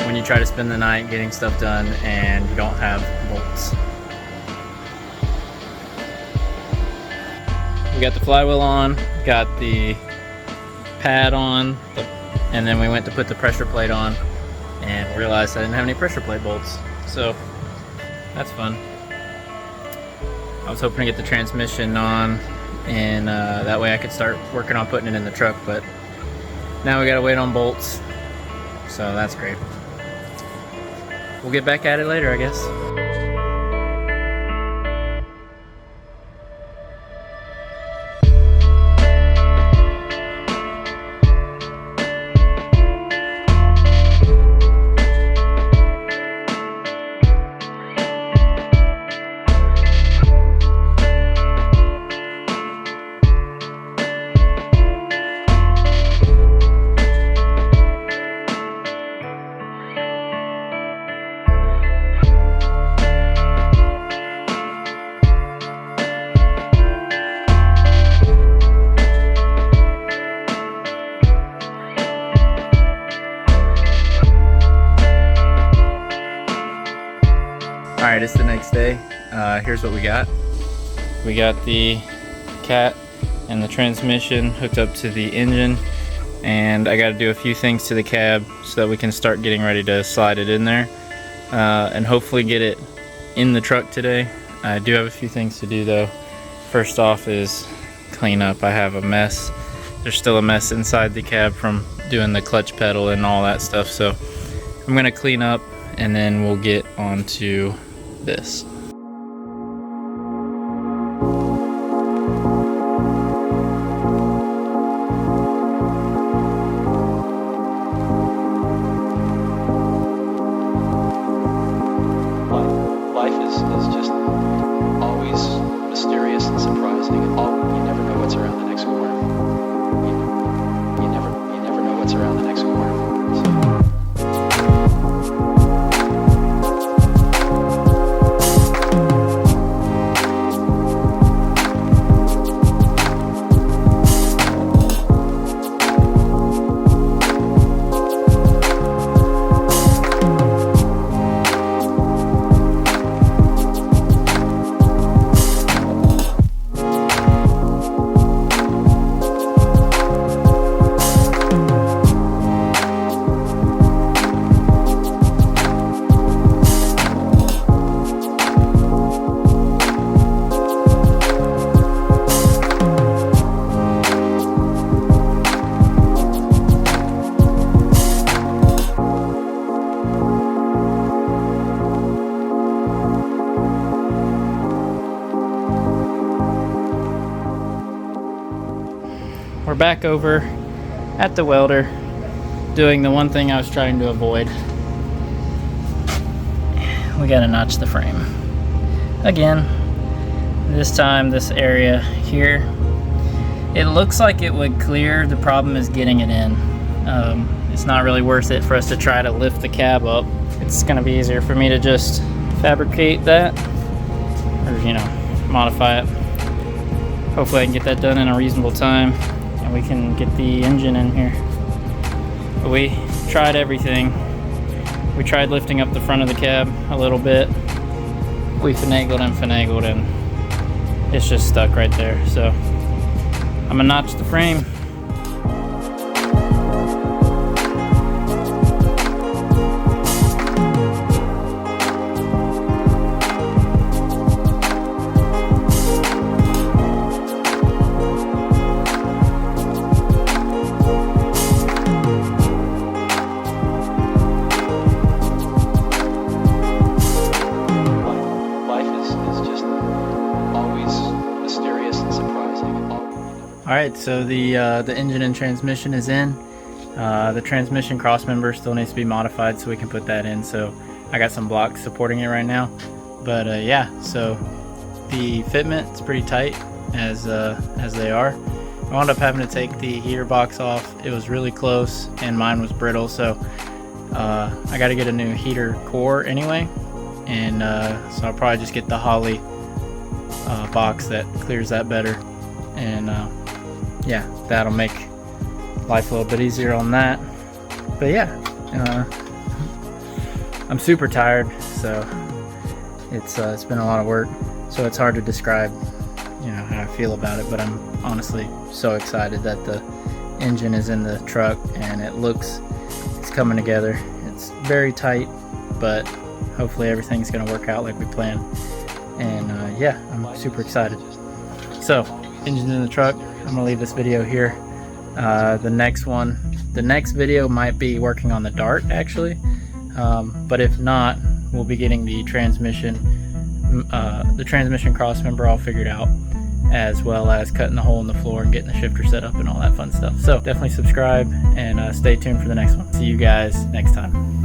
When you try to spend the night getting stuff done and you don't have bolts. We got the flywheel on, got the pad on, and then we went to put the pressure plate on and realized I didn't have any pressure plate bolts. So that's fun. I was hoping to get the transmission on and that way I could start working on putting it in the truck, but now we gotta wait on bolts. So that's great. We'll get back at it later, I guess. Alright, it's the next day. Here's what we got. We got the cat and the transmission hooked up to the engine, and I got to do a few things to the cab so that we can start getting ready to slide it in there and hopefully get it in the truck today. I do have a few things to do though. First off is clean up. I have a mess. There's still a mess inside the cab from doing the clutch pedal and all that stuff, so I'm gonna clean up and then we'll get onto this. Life is just always mysterious and surprising. You never know what's around the next corner. You never know what's around the next corner. We're back over at the welder doing the one thing I was trying to avoid. We gotta notch the frame again. This time this area here, it looks like it would clear. The problem is getting it in. It's not really worth it for us to try to lift the cab up. It's gonna be easier for me to just fabricate that, or modify it. Hopefully I can get that done in a reasonable time and we can get the engine in here. But we tried everything. We tried lifting up the front of the cab a little bit. We finagled and it's just stuck right there. So I'm gonna notch the frame. right, so the engine and transmission is in. The transmission cross member still needs to be modified so we can put that in. So I got some blocks supporting it right now. But yeah, so the fitment is pretty tight as they are. I wound up having to take the heater box off. It was really close and mine was brittle, so I got to get a new heater core anyway. And so I'll probably just get the Holley box that clears that better. And yeah, that'll make life a little bit easier on that. But yeah, I'm super tired, so it's been a lot of work, so it's hard to describe, you know, how I feel about it. But I'm honestly so excited that the engine is in the truck and it's coming together. It's very tight, but hopefully everything's gonna work out like we planned. And yeah, I'm super excited. So engine's in the truck. I'm gonna leave this video here. The next video might be working on the Dart actually, but if not, we'll be getting the transmission cross member all figured out, as well as cutting the hole in the floor and getting the shifter set up and all that fun stuff. So definitely subscribe and stay tuned for the next one. See you guys next time.